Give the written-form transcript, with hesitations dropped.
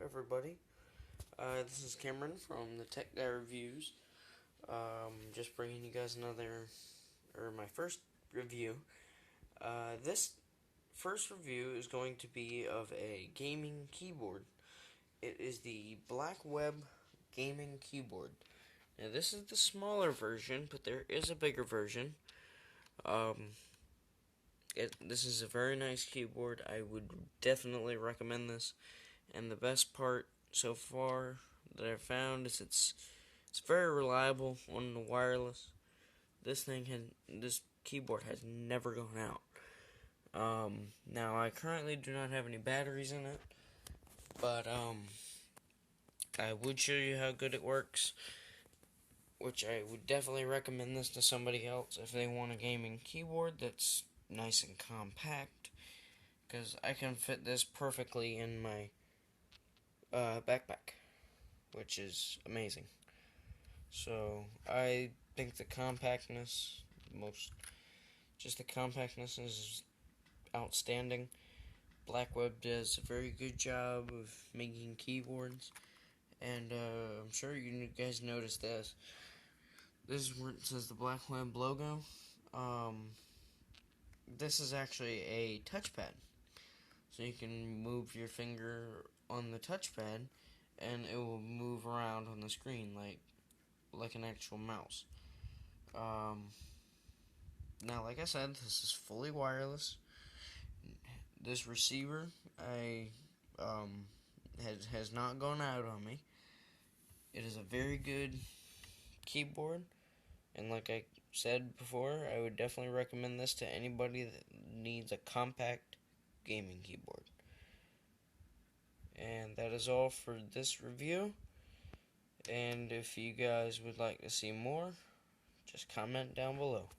everybody. This is Cameron from the Tech Guy Reviews. Just bringing you guys my first review. This first review is going to be of a gaming keyboard. It is the Blackweb gaming keyboard. Now, this is the smaller version, but there is a bigger version. This is a very nice keyboard. I would definitely recommend this. And the best part so far that I've found is it's very reliable on the wireless. This keyboard has never gone out. Now I currently do not have any batteries in it, but I would show you how good it works, which I would definitely recommend this to somebody else if they want a gaming keyboard that's nice and compact, because I can fit this perfectly in my backpack, which is amazing. So I think the compactness is outstanding. Blackweb does a very good job of making keyboards, and I'm sure you guys noticed this. This is where it says the Blackweb logo. This is actually a touchpad, so you can move your finger on the touchpad, and it will move around on the screen like an actual mouse. Now, like I said, this is fully wireless. This receiver has not gone out on me. It is a very good keyboard, and like I said before, I would definitely recommend this to anybody that needs a compact gaming keyboard. And that is all for this review. And if you guys would like to see more, just comment down below.